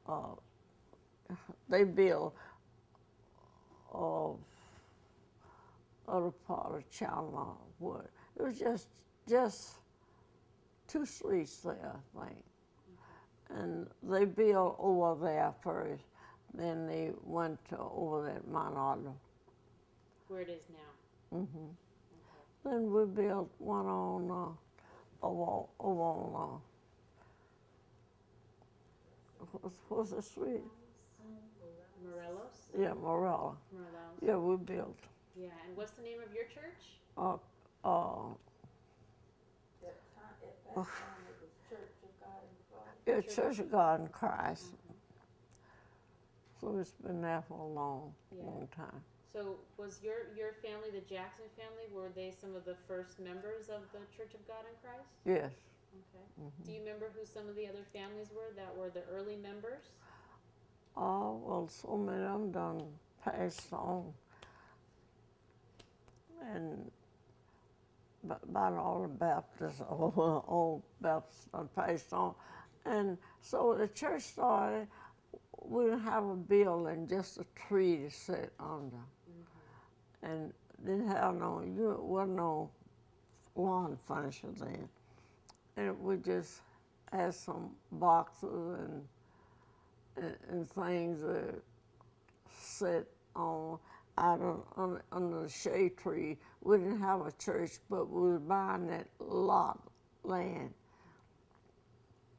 uh, they built other part of Chandler. Wood. It was just 2 streets there, I think. And they built over there first. Then they went to over there at Mount Otto. Where it is now. Hmm. Okay. Then we built one on over on what's the street? Morelos? Yeah, Morella. Morelos. Yeah, we built. Yeah, and what's the name of your church? Uh, uh, At that time, it was Church of God in Christ. yeah, Church of God in Christ. Mm-hmm. So it's been there for a long, Yeah. long time. So was your family, the Jackson family, were they some of the first members of the Church of God in Christ? Yes. Okay. Do you remember who some of the other families were that were the early members? Oh, well, so many of them done passed on. And about all the Baptists, old Baptists done passed on. And so the church started, we didn't have a building, just a tree to sit under. Mm-hmm. And didn't have wasn't no lawn furniture then. And we just had some boxes and things that sit on out under the shade tree. We didn't have a church, but we were buying that lot land.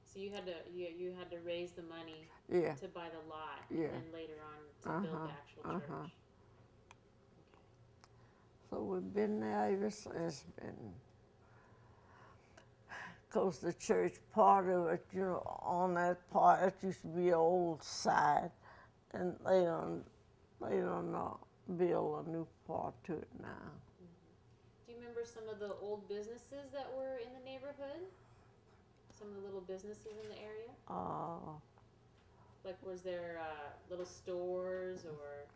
So you had to raise the money Yeah. to buy the lot, Yeah. and then later on to build the actual church. Okay. So we've been there ever since. Because the church part of it, on that part, it used to be an old side, and they don't build a new part to it now. Do you remember some of the old businesses that were in the neighborhood? Some of the little businesses in the area? Like, was there little stores or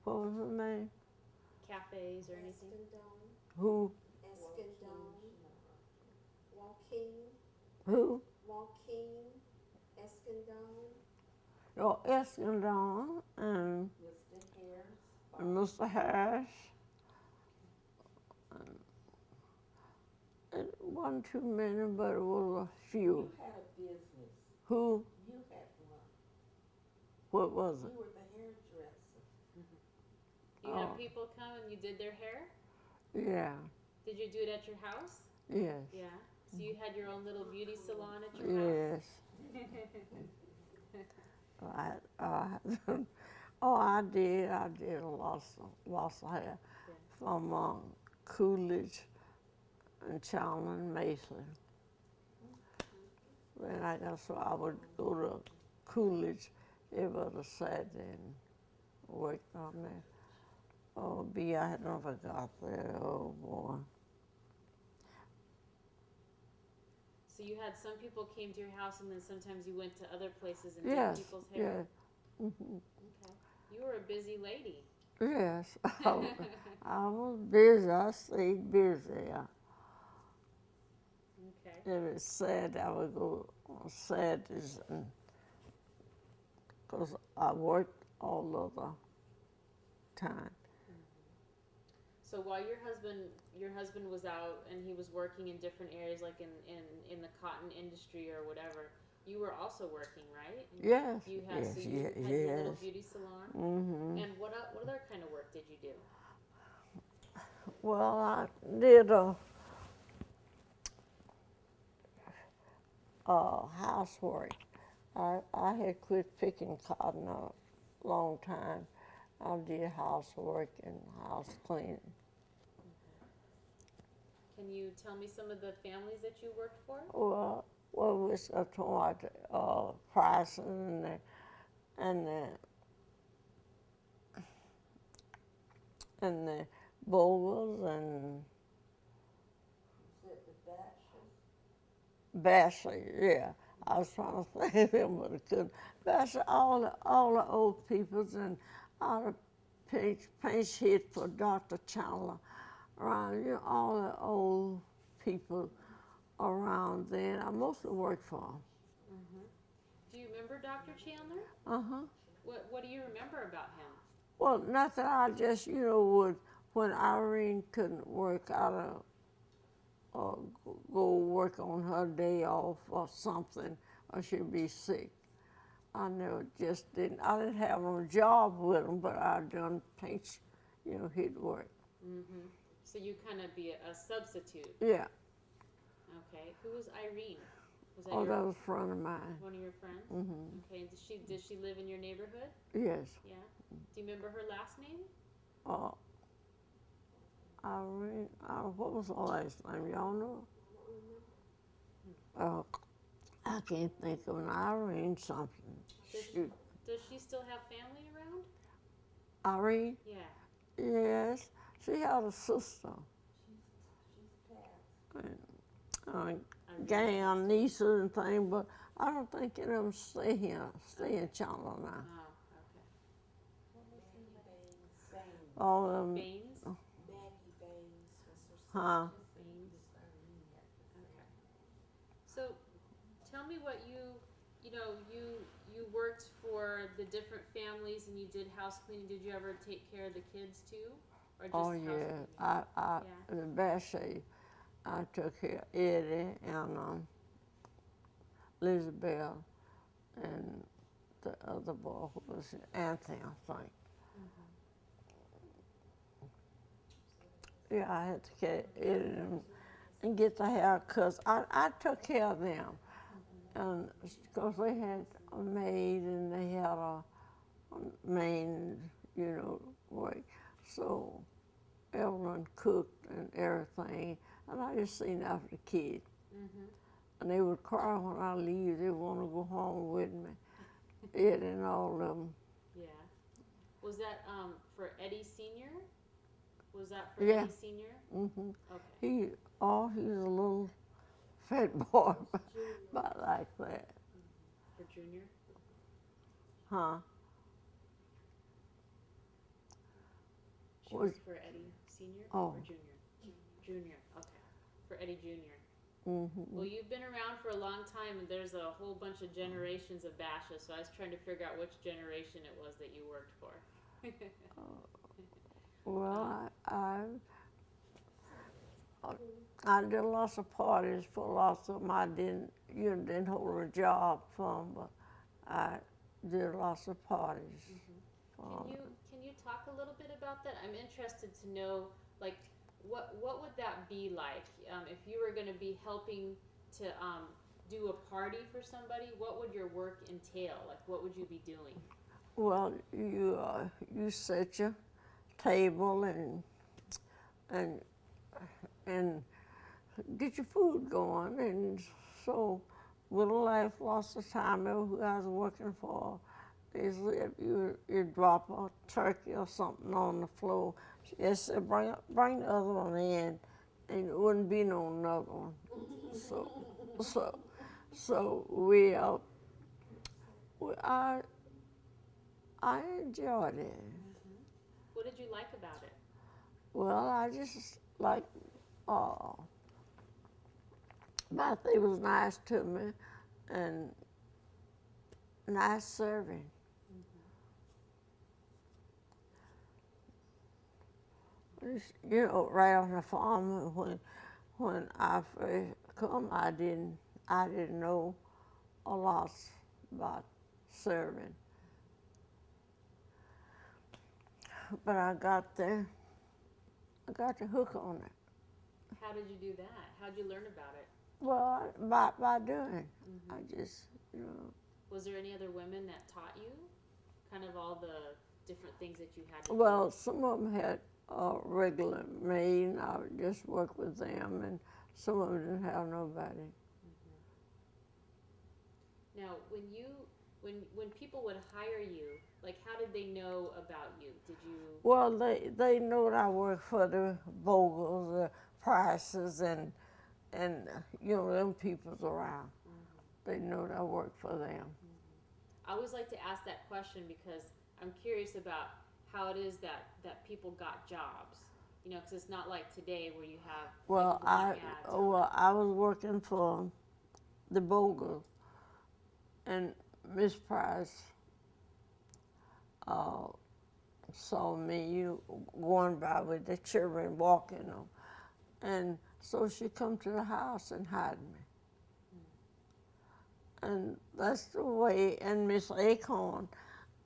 What was the name? cafes or anything? Eskendon, Who? Joaquin, Who? Eskendon, Oh, Eskendon and Mr. Harris. Mr. Harris. It wasn't too many, but it was a few. You had a business. Who? You had one. What was You it? were the hairdresser. You had people come and you did their hair? Yeah. Did you do it at your house? Yes. Yeah. So you had your own little beauty salon at your house? Yes. I did. I did lots of hair Yeah. from Coolidge and Chandler and Mason. Then I would go to Coolidge every other Saturday and work on there. Oh, I never got there. Oh boy. So you had some people came to your house, and then sometimes you went to other places and did Yes. people's hair. Yeah. Hmm. Okay. You were a busy lady. Yes. I was busy. I stayed busy. Okay. If it's sad, I would go on Saturdays, because I worked all of the time. So while your husband was out and he was working in different areas, like in the cotton industry or whatever, you were also working, right? Yes. You had Yes. so you Yes. had your little Yes. beauty salon. Mm-hmm. And what other kind of work did you do? Well, I did housework. I had quit picking cotton a long time. I did housework and house cleaning. Can you tell me some of the families that you worked for? Well, we was talking about Price and the Bowles and You said the Bashley. Yeah, I was trying to think of them, but I couldn't. Bashley, all the old peoples and all the pinch hit for Dr. Chandler around. All the old people around then. I mostly worked for them. Mm-hmm. Do you remember Dr. Chandler? Uh-huh. What do you remember about him? Well, nothing. I just, would, when Irene couldn't work, I'd go work on her day off or something, or she'd be sick. I never just didn't. I didn't have a job with him, but I done teach. He'd work. Mm-hmm. So you kind of be a substitute. Yeah. Okay. Who was Irene? Was that Oh, that was a friend of mine. one of your friends? Mm-hmm. Okay. Did she live in your neighborhood? Yes. Yeah. Do you remember her last name? Uh, Irene. What was her last name? Y'all know? I can't think of an Irene something. Shoot. Does she still have family around? Irene? Yeah. Yes. She had a sister. She's passed. And, gang of nieces and things, but I don't think any of them stay in Chandler now. Oh, okay. What was her name? All of them. Baines? Maggie Baines was her Huh? Baines. Okay. So, tell me what you worked for the different families and you did house cleaning. Did you ever take care of the kids too, or just Oh house yeah. cleaning? The Basshay, I took care of Eddie and Elizabeth and the other boy who was Anthony, I think. Yeah, I had to carry Eddie and get the haircuts. I took care of them, and because they had a maid and they had a main, work. So Evelyn cooked and everything, and I just seen after the kids. Mm-hmm. And they would cry when I leave. They want to go home with me. Ed and all of them. Yeah. Was that for Eddie Senior? Was that for Yeah. Eddie Senior? Mm-hmm. Okay. He's a little fat boy, about like that. For Junior? Huh? She Was- was for Eddie Senior Oh. or Junior? Junior. Okay. For Eddie Junior. Mm-hmm. Well, you've been around for a long time, and there's a whole bunch of generations of Basha. So I was trying to figure out which generation it was that you worked for. Well, I did lots of parties for lots of them. I didn't hold a job for them, but I did lots of parties. for 'em. Can you talk a little bit about that? I'm interested to know, like, what would that be like if you were going to be helping to do a party for somebody? What would your work entail? Like, what would you be doing? Well, you set your table and get your food going, and so Little Life lost of time. Who I was working for, is if you drop a turkey or something on the floor, yes, said bring the other one in, and it wouldn't be no another one. So I enjoyed it. What did you like about it? Well, I just like, Martha was nice to me and nice serving. Right on the farm when I first come, I didn't know a lot about serving, but I got the hook on it. How did you do that? How'd you learn about it? Well, by doing, I just, Was there any other women that taught you, kind of all the different things that you had to Well, some of them had a regular maid, and I would just work with them, and some of them didn't have nobody. do? Now, when people would hire you, like, how did they know about you? Did you? Well, they know that I work for the Vogels, the Prices, and them people's around. They know that I work for them. I always like to ask that question because I'm curious about how it is that people got jobs. Because it's not like today where you have Well, like, ads. I was working for the Vogels, and Miss Price uh, saw me going by with the children walking them, and so she come to the house and hide me. And that's the way. And Miss Acorn,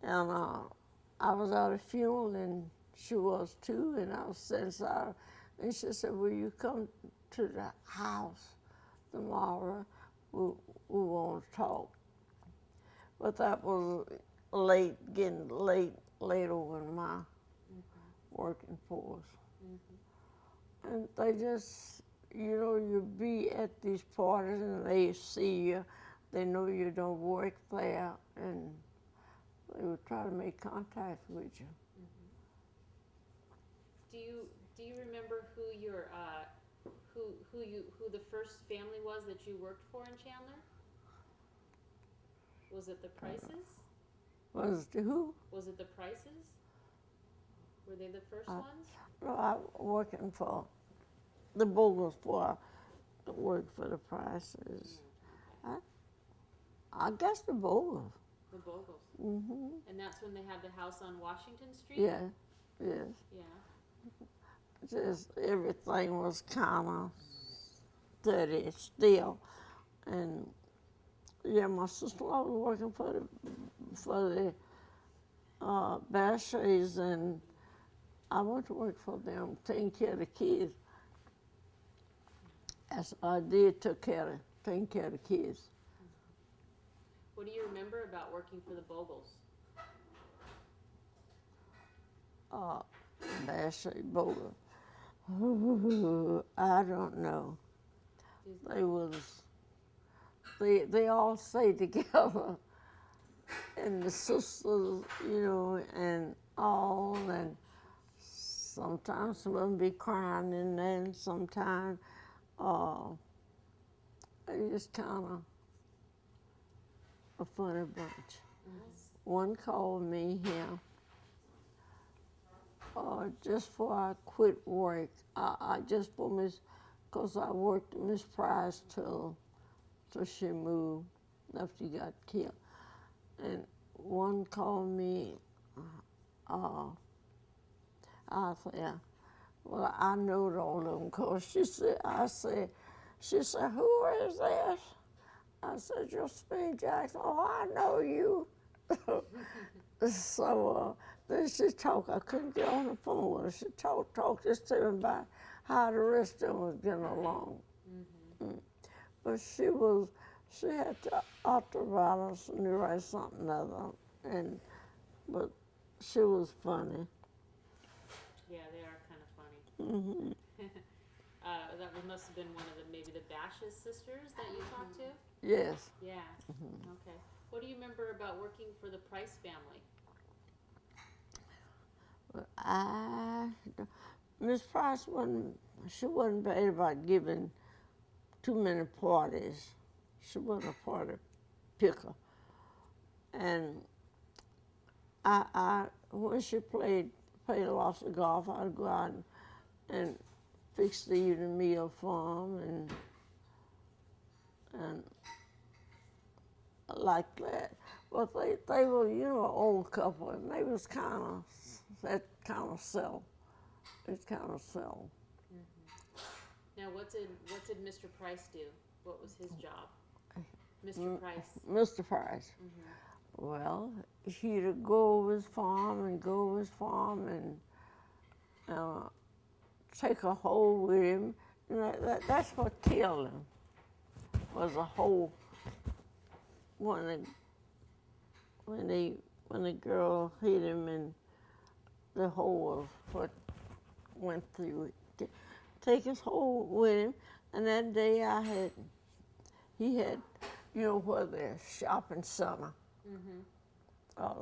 and I was at a funeral, and she was too, and I was sitting inside, and she said, "Will you come to the house tomorrow? We want to talk." But that was late, getting late over in my working force. And they just, you be at these parties and they see you, they know you don't work there, and they would try to make contact with you. Do you remember who your who the first family was that you worked for in Chandler? Was it the Prices? Was the who? Was it the Prices? Were they the first ones? No, I was working for the Bogles before I worked for the Prices. I guess the Bogles. The Bogles. Mm-hmm. And that's when they had the house on Washington Street? Yeah, yes. Yeah. Just everything was kind of dirty still. And yeah, my sister-in-law was working for the Bashays, and I went to work for them, taking care of the kids. As I did, taking care of the kids. What do you remember about working for the Bogles? Bashay Bogle. I don't know. They all stayed together, and the sisters, and all, and sometimes some of them be crying, and then sometimes they just kind of a funny bunch. One called me here just before I quit work. I just for Miss, because I worked Miss Price till she moved after she got killed. And one called me, I said, well, I know all of them, because she said, who is this? I said, Josephine Jackson. Oh, I know you. So then she talked. I couldn't get on the phone with her. She talked just to me about how the rest of them was getting along. But she had arthritis and neuro something other, but she was funny. Yeah, they are kind of funny. That must have been one of maybe the Bash's sisters that you talked to? Yes. Yeah. Okay. What do you remember about working for the Price family? Miss Price wasn't bad about giving too many parties. She wasn't a party picker. And when she played lots of golf, I'd go out and fix the evening meal for them, and like that. Well, they were, an old couple, and they was that kind of sell. It kind of sell. Now, what did Mr. Price do? What was his job? Mr. Price. Mr. Price. Well, he'd go over his farm and take a hoe with him. That's what killed him, was a hoe when the girl hit him, and the hoe was what went through it. Take his hoe with him, and that day he had, where the shopping center,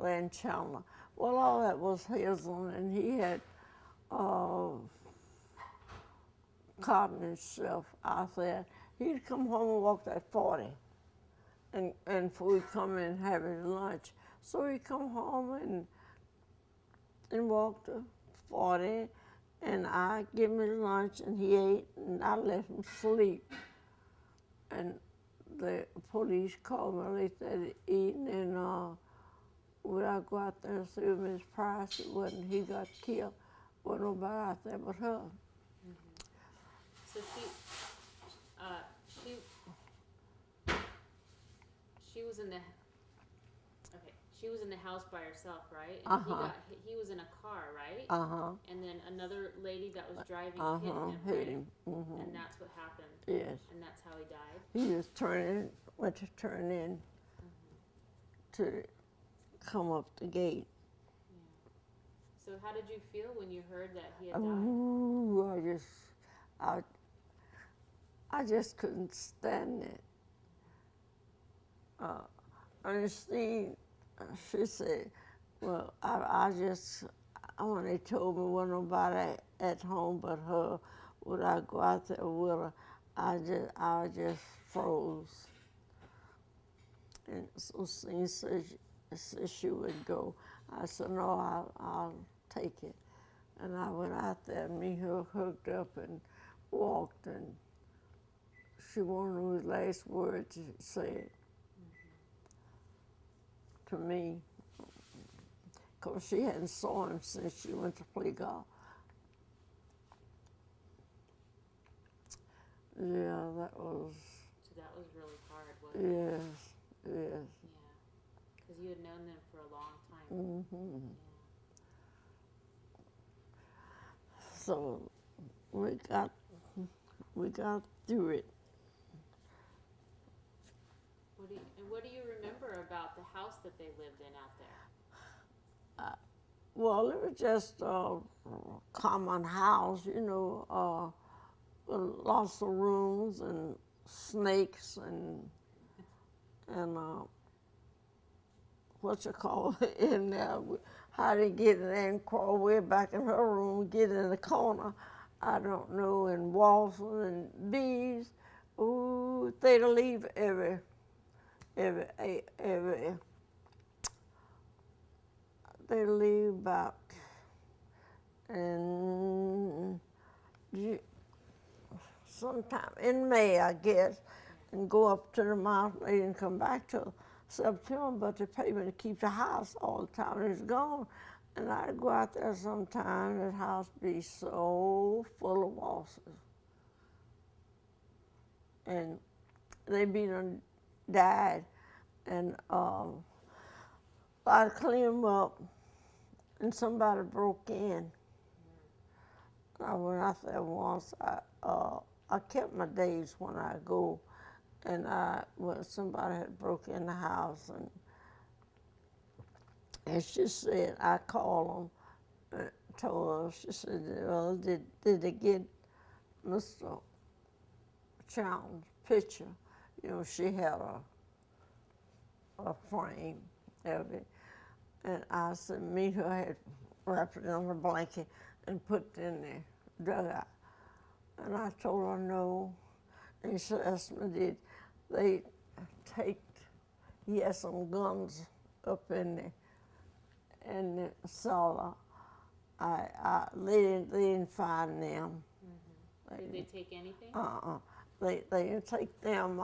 there in Chandler. Well, all that was his, and he had cotton and stuff out there. He'd come home and walk that 40, and we'd come in and have his lunch. So he'd come home and walk the 40, and I give him his lunch, and he ate, and I let him sleep. And the police called me late that evening, and would I go out there and see Miss Price? It wasn't. He got killed. Wasn't nobody out there but her. So she was in the she was in the house by herself, right? And he was in a car, right? And then another lady that was driving hit him, right? Hit him. And that's what happened. Yes. And that's how he died. He was went to turn in to come up the gate. Yeah. So how did you feel when you heard that he had died? Ooh, I just couldn't stand it. Ernestine, she said, well, when they told me wasn't nobody at home but her, would I go out there with her? I just froze. And so she said she would go. I said, no, I'll take it. And I went out there, and me and her hooked up and walked, and she wanted his last words she said to me, because she hadn't saw him since she went to play golf. Yeah, that was. So that was really hard, wasn't it? Yes. Yeah, because you had known them for a long time. Mm-hmm. Yeah. So we got through it. What do you remember about the house that they lived in out there? Well, it was just a common house, lots of rooms and snakes and what you call it in there. How they get in there and crawl way back in her room, get in the corner, I don't know, and waffles and bees. Ooh, they'd leave every they leave about in sometime in May, I guess, and go up to the mountain and come back till September, but they pay me to keep the house all the time. It's gone. And I'd go out there sometime, the house be so full of waltzes. And they be done died. And I'd clean them up, and somebody broke in. I went out there once. I kept my days when I go, and somebody had broke in the house, and she said, I called them, told her, she said, well, did they get Mr. Child's picture? She had a frame of it, and I said, me and her had wrapped it in a blanket and put it in the dugout. And I told her no, and she asked me, did they take, he had some guns up in the cellar. They didn't find them. Did they take anything? They didn't take them.